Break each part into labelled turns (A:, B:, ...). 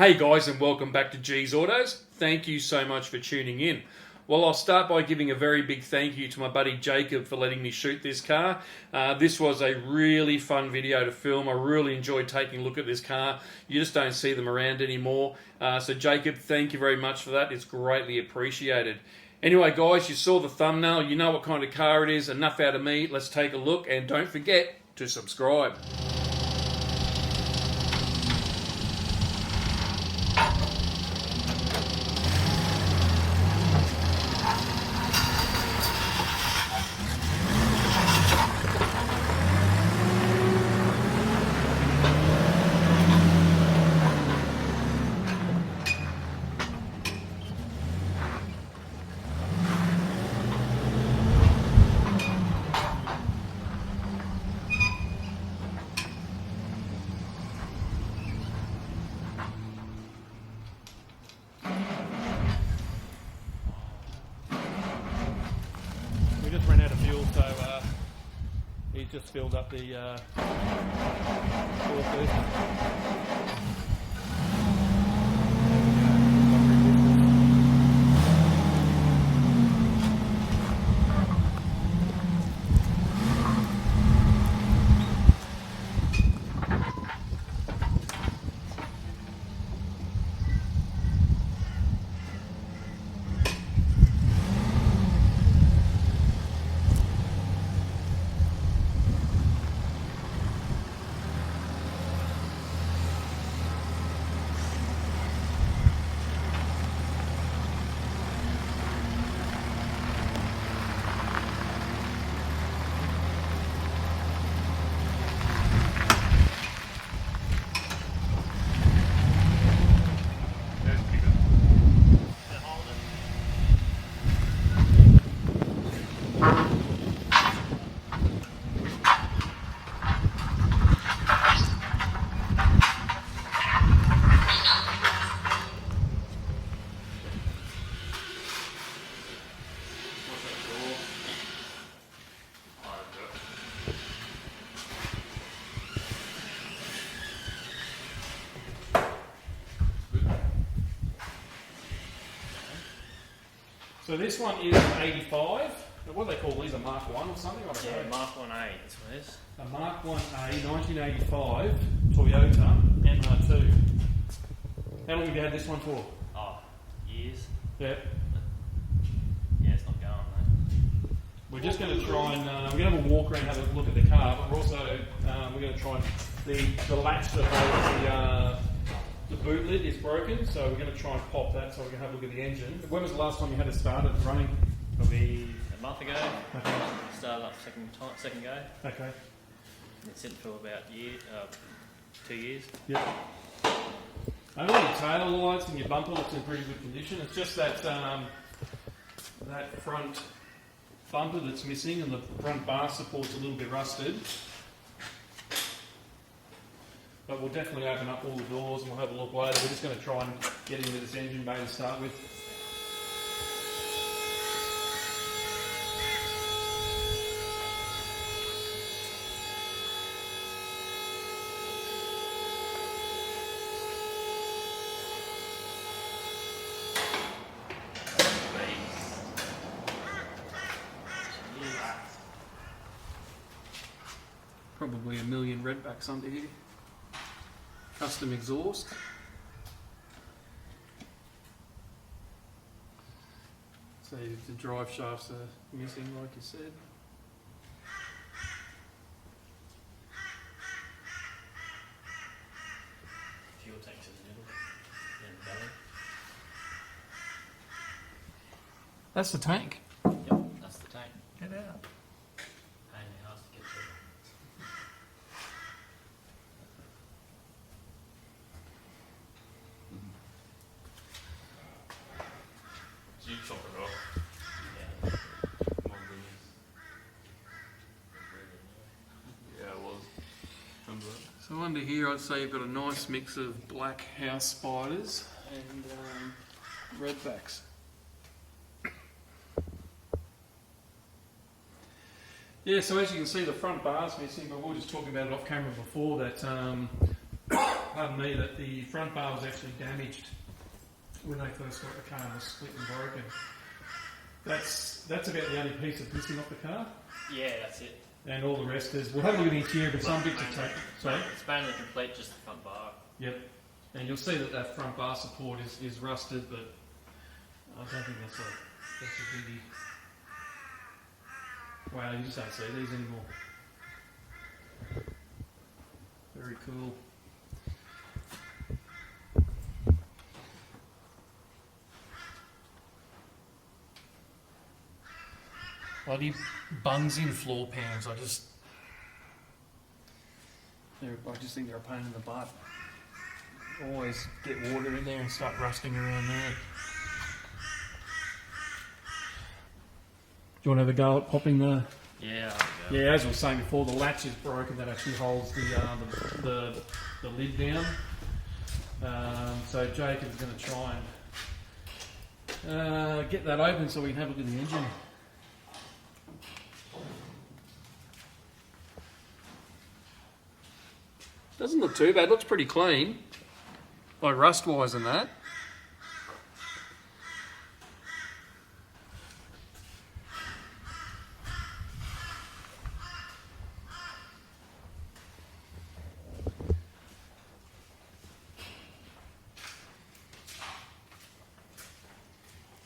A: Hey guys, and welcome back to G's Autos. Thank you so much for tuning in. Well, I'll start by giving a very big thank you to my buddy Jacob for letting me shoot this car. This was a really fun video to film. I really enjoyed taking a look at this car. You just don't see them around anymore. So Jacob, thank you very much for that. It's greatly appreciated. Anyway guys, you saw the thumbnail. You know what kind of car it is. Enough out of me. Let's take a look, and don't forget to subscribe. We just ran out of fuel, so he just filled up the fuel first. So this one is an 85. What do they call these? A Mark 1 or something? I don't know.
B: Mark 1A, that's what it is.
A: A Mark 1A 1985 Toyota MR2. How long have you had this one for?
B: Oh, years.
A: Yeah.
B: Yeah, it's not going though.
A: We're just going to try and we're going to have a walk around, have a look at the car, but we're also we're going to try and the latch that holds the boot lid is broken, so we're going to try and pop that so we can have a look at the engine. When was the last time you had it started running?
B: Probably a month ago.
A: Okay.
B: Started up second go.
A: Okay.
B: It's sitting for about 2 years.
A: Yep. Only your tail lights and your bumper looks in pretty good condition. It's just that that front bumper that's missing, and the front bar support's a little bit rusted. But we'll definitely open up all the doors and we'll have a look later. We're just going to try and get into this engine bay to start with. Probably a million redbacks under here. Custom exhaust. So the drive shafts are missing, like you said.
B: Fuel tanks in the middle. And the belly.
A: That's the tank.
B: Yep, that's the tank.
A: Get out.
B: Pain in the ass to get to.
C: You chop it off.
B: Yeah.
C: My goodness. Yeah, it was. Remember that?
A: So under here I'd say you've got a nice mix of black house spiders and redbacks. Yeah, so as you can see, the front bar's missing, but we were just talking about it off camera before that pardon me, that the front bar was actually damaged when they first got the car and was split and broken. That's about the only piece that's missing off the car.
B: Yeah, that's it.
A: And all the rest is, we'll have a look at the interior, but some bits are taken. Sorry?
B: It's mainly complete, just the front bar.
A: Yep. And you'll see that that front bar support is rusted, but I don't think that's a biggie. Wow, you just don't see these anymore. Very cool. Bloody bungs in floor pans. I just think they're a pain in the butt. Always get water in there and start rusting around there. Do you want to have a go at popping the?
B: Yeah.
A: Yeah, as I was saying before, the latch is broken. That actually holds the lid down. So Jacob's going to try and get that open so we can have a look at the engine. Doesn't look too bad. Looks pretty clean, like rust-wise and that.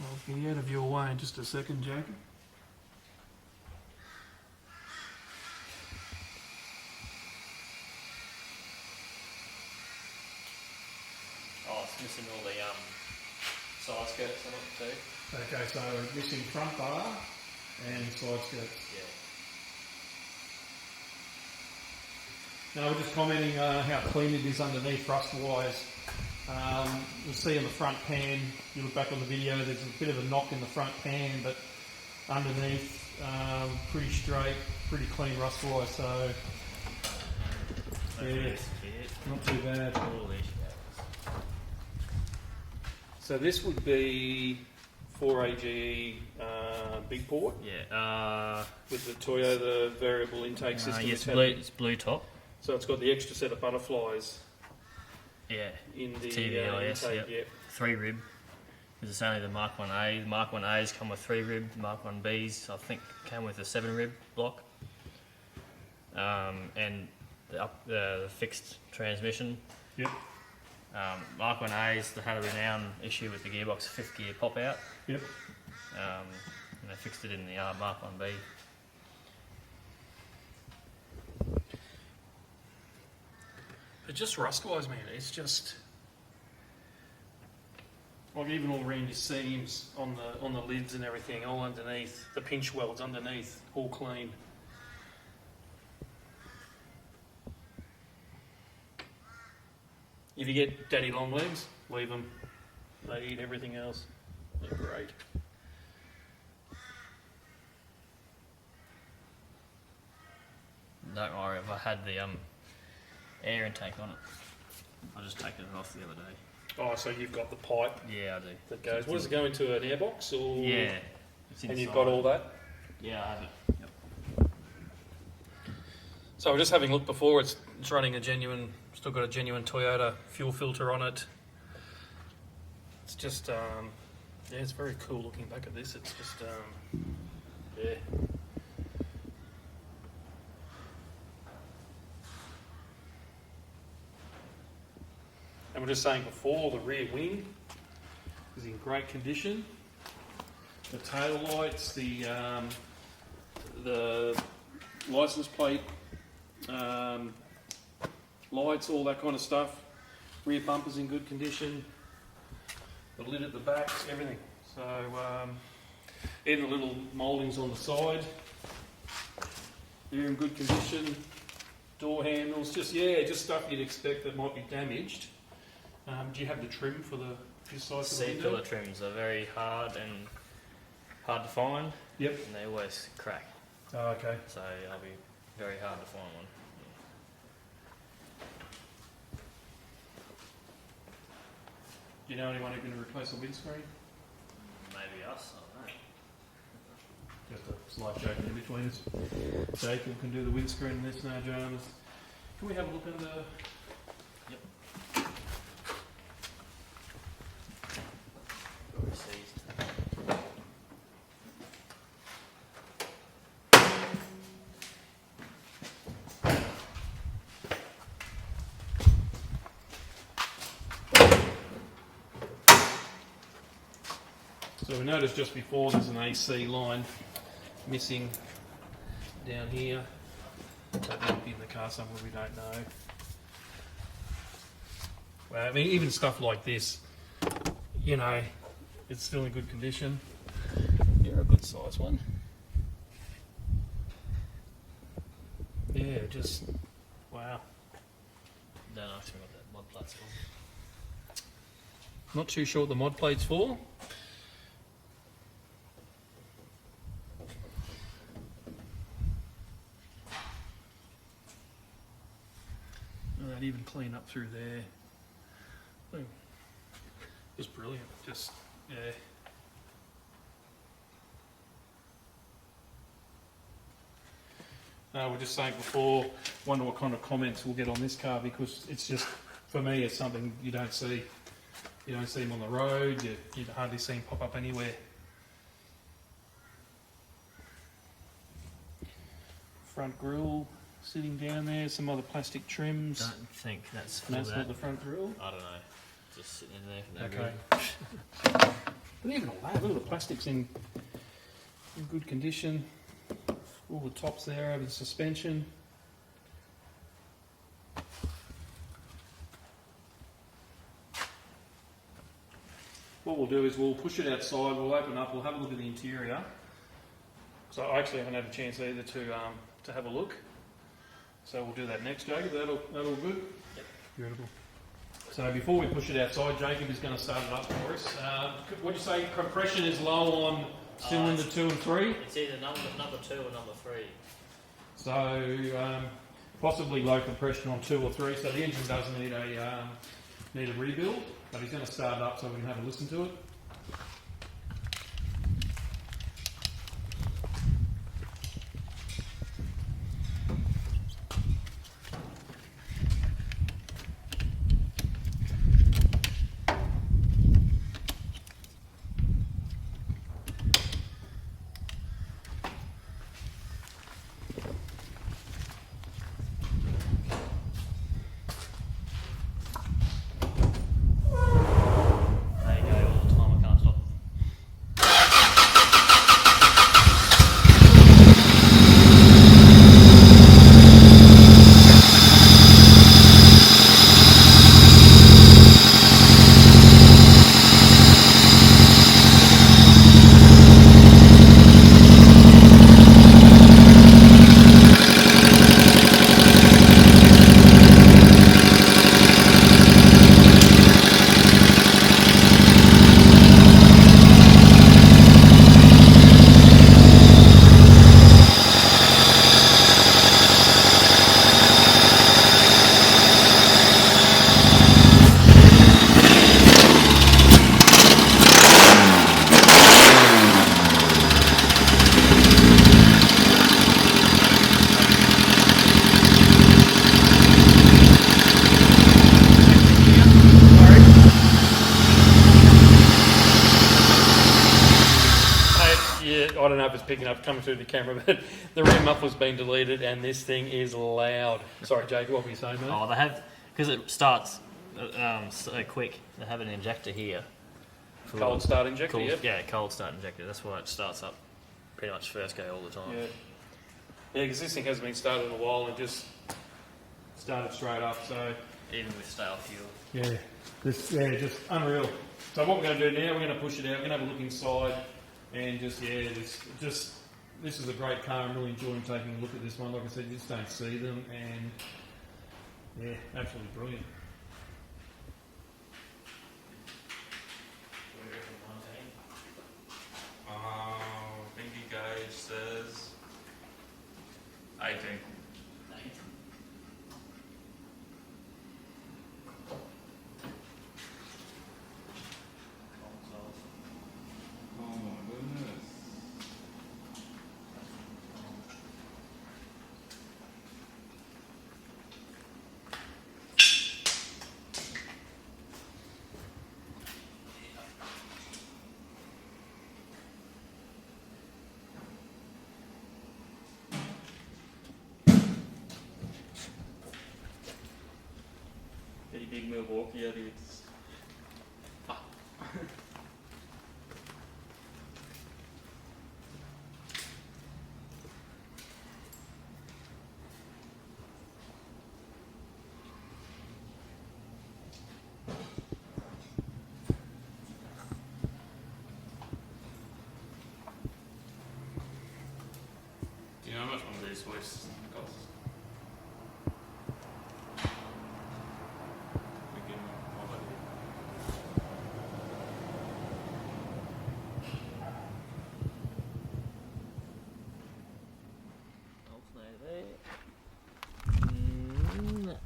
A: I'll get out of your way in just a second, Jacob.
B: Oh, it's missing all the side skirts on it too.
A: Okay, so missing front bar and side skirts.
B: Yeah.
A: Now we're just commenting how clean it is underneath rust-wise. You'll see in the front pan, you look back on the video, there's a bit of a knock in the front pan, but underneath, pretty straight, pretty clean rust-wise, so yeah, not too bad. So this would be 4AGE big port?
B: Yeah.
A: With the Toyota variable intake system.
B: Yes, it's blue top.
A: So it's got the extra set of butterflies.
B: Yeah.
A: In the
B: TVIS,
A: intake, yep.
B: 3 rib. It's only the Mark 1A. The Mark 1As come with 3 rib. The Mark 1Bs, I think, came with a 7 rib block. And the fixed transmission.
A: Yep.
B: Mark 1As, they had a renowned issue with the gearbox 5th gear pop out.
A: Yep.
B: And they fixed it in the Mark 1B.
A: But just rust-wise, man, it's just like even all around your seams on the lids and everything, all underneath, the pinch welds underneath, all clean. If you get daddy long legs, leave them. They eat everything else. They're great.
B: Don't worry, if I had the air intake on it, I just taken it off the other day.
A: Oh, so you've got the pipe
B: Yeah, I do.
A: that goes. What does it go into, an airbox or?
B: Yeah. It's
A: And you've
B: inside.
A: got all that.
B: Yeah, I have it. Yep.
A: So we're just having a look before. It's running a genuine, still got a genuine Toyota fuel filter on it. It's just, yeah, it's very cool looking back at this. It's just, yeah. And we're just saying before, the rear wing is in great condition. The tail lights, the license plate, lights, all that kind of stuff. Rear bumper's in good condition. The lid at the back, everything. So even the little mouldings on the side, they're in good condition. Door handles, just stuff you'd expect that might be damaged. Do you have the trim for this size of the
B: Seat
A: window?
B: pillar trims are very hard to find.
A: Yep.
B: And they always crack.
A: Oh, okay.
B: So it'll be very hard to find one.
A: Do you know anyone who can replace a windscreen?
B: Maybe us, I don't know.
A: Just a slight joke in between us. Jacob can do the windscreen in this, no dramas. Can we have a look under?
B: Yep.
A: we noticed just before there's an AC line missing down here. That might be in the car somewhere, we don't know. Well, I mean, even stuff like this, you know, it's still in good condition. You're a good size one. Yeah, just, wow.
B: Don't ask me what that mod plate's for.
A: Not too sure what the mod plate's for. Alright, even clean up through there. Oh, just brilliant. Just, yeah. We were just saying before, wonder what kind of comments we'll get on this car, because it's just, for me, it's something you don't see. You don't see them on the road, you hardly see them pop up anywhere. Front grille sitting down there, some other plastic trims.
B: Don't think that's for
A: That's
B: that.
A: not the front grille.
B: I don't know. Just sitting in there for no
A: Okay.
B: reason.
A: But even all that, look at the plastics in good condition. All the tops there over the suspension. What we'll do is we'll push it outside, we'll open up, we'll have a look at the interior. So I actually haven't had a chance either to have a look. So we'll do that next, Jacob. That all good?
B: Yep.
A: Beautiful. So before we push it outside, Jacob is going to start it up for us. What do you say, compression is low on cylinder 2 and 3?
B: It's either number 2 or number 3.
A: So possibly low compression on 2 or 3. So the engine does need a rebuild, but he's going to start it up so we can have a listen to it.
B: There you go, all the time, I can't stop.
A: I don't know if it's picking up coming through the camera, but the rear muffler's been deleted and this thing is loud. Sorry, Jacob, what were you saying, mate?
B: Oh, they have, because it starts so quick, they have an injector here. for-
A: Cold start injector,
B: cold,
A: yep.
B: Yeah, cold start injector. That's why it starts up pretty much first go all the time.
A: Yeah, because this thing hasn't been started in a while and just started straight up, so...
B: Even with stale fuel.
A: Yeah, just unreal. So what we're going to do now, we're going to push it out, we're going to have a look inside, and just, this is a great car. I'm really enjoying taking a look at this one. Like I said, you just don't see them, and yeah, absolutely brilliant.
C: Thingy guy says 18. Oh my goodness. Pretty big Milwaukee, it's this West cost. We can model it.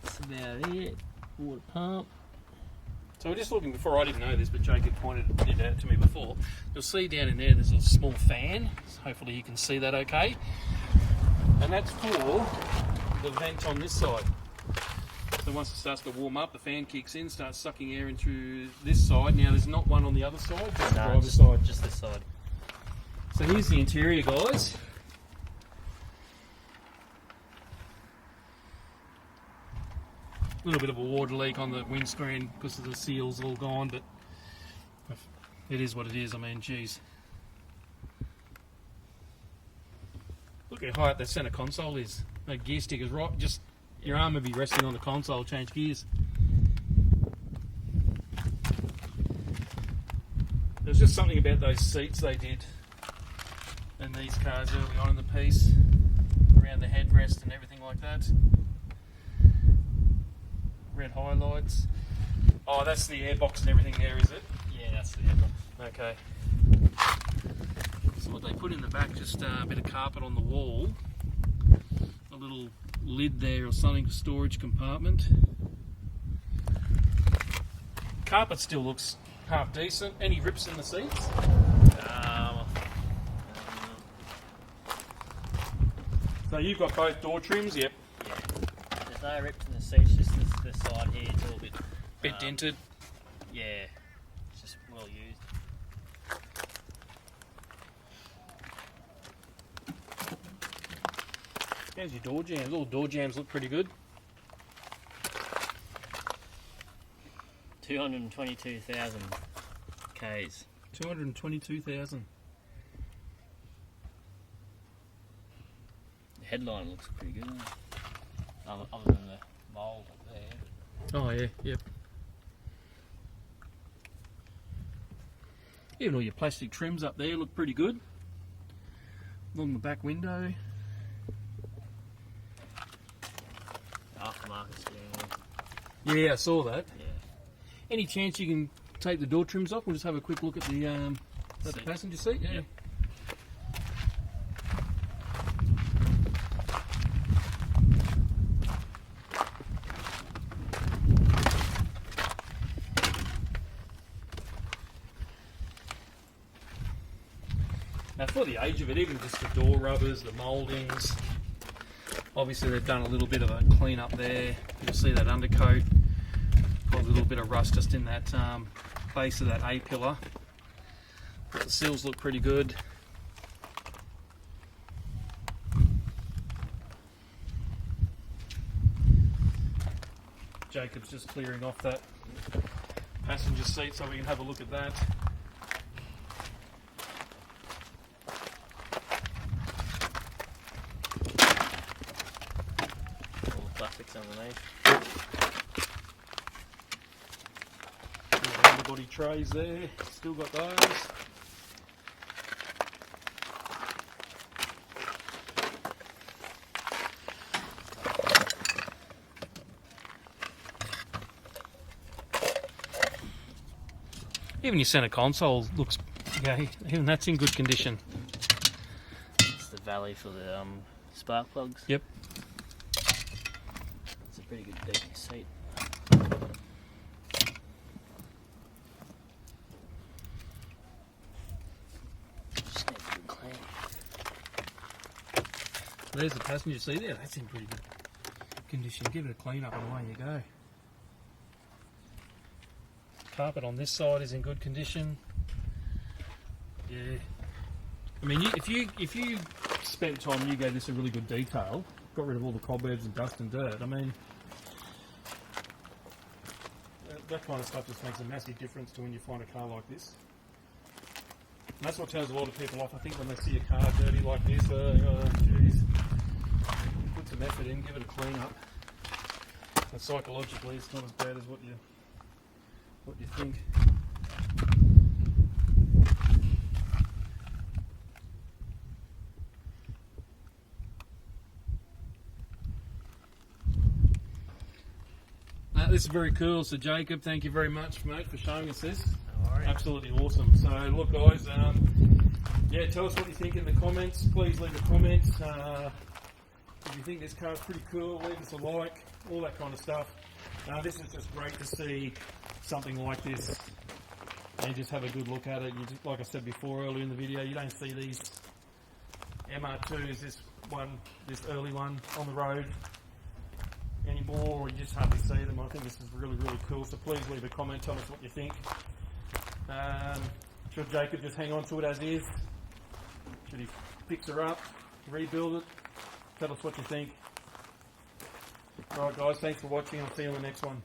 B: That's about it. Water pump.
A: So we're just looking, before I didn't know this, but Jacob pointed it out to me before. You'll see down in there's a small fan. Hopefully you can see that okay. And that's for the vent on this side. So once it starts to warm up, the fan kicks in, starts sucking air into this side. Now there's not one on the other side, just the driver's side.
B: Just this side.
A: So here's the interior, guys. A little bit of a water leak on the windscreen because of the seals all gone, but it is what it is. I mean, geez. Look how high up that centre console is. No gear stickers, right? Just your arm would be resting on the console, change gears. There's just something about those seats they did in these cars early on in the piece, around the headrest and everything like that. Red highlights. Oh, that's the airbox and everything there, is it?
B: Yeah, that's the airbox.
A: Okay. So what they put in the back, just a bit of carpet on the wall, a little lid there or something, storage compartment. Carpet still looks half decent. Any rips in the seats? So you've got both door trims, yep.
B: Yeah. There's no rips in the seats, just this side here, it's all a bit
A: Dented.
B: Yeah, it's just well used.
A: There's your door jams. All door jams look pretty good.
B: 222,000 Ks.
A: 222,000.
B: The headline looks pretty good, other than the mould up there.
A: Oh yeah, yep. Even all your plastic trims up there look pretty good. Along the back window.
B: Aftermarket steering wheel.
A: Yeah, I saw that.
B: Yeah.
A: Any chance you can take the door trims off? We'll just have a quick look at the passenger seat. Yeah.
B: Yep.
A: Now for the age of it, even just the door rubbers, the mouldings, obviously they've done a little bit of a clean up there. You'll see that undercoat, got a little bit of rust just in that base of that A pillar. But the seals look pretty good. Jacob's just clearing off that passenger seat so we can have a look at that.
B: All the plastics underneath.
A: The underbody trays there, still got those. Even your centre console looks, yeah, even that's in good condition.
B: It's the valley for the spark plugs.
A: Yep.
B: It's a pretty good deep seat. Just needs a good clean.
A: There's the passenger seat there, that's in pretty good condition. Give it a clean up and away you go. Carpet on this side is in good condition. Yeah. I mean, if you spent time, you gave this a really good detail, got rid of all the cobwebs and dust and dirt, I mean, that kind of stuff just makes a massive difference to when you find a car like this. And that's what turns a lot of people off, I think, when they see a car dirty like this. Geez. Put some effort in, give it a clean up. And psychologically, it's not as bad as what you think. this is very cool. So Jacob, thank you very much, mate, for showing us this.
B: No worries.
A: Absolutely awesome. So look, guys, yeah, tell us what you think in the comments. Please leave a comment. If you think this car's pretty cool, leave us a like, all that kind of stuff. This is just great to see something like this and just have a good look at it. You just, like I said before earlier in the video, you don't see these MR2s, this early one on the road anymore, or you just hardly see them. I think this is really, really cool. So please leave a comment, tell us what you think. Should Jacob just hang on to it as is? Should he fix her up, rebuild it? Tell us what you think. Alright guys, thanks for watching. I'll see you on the next one.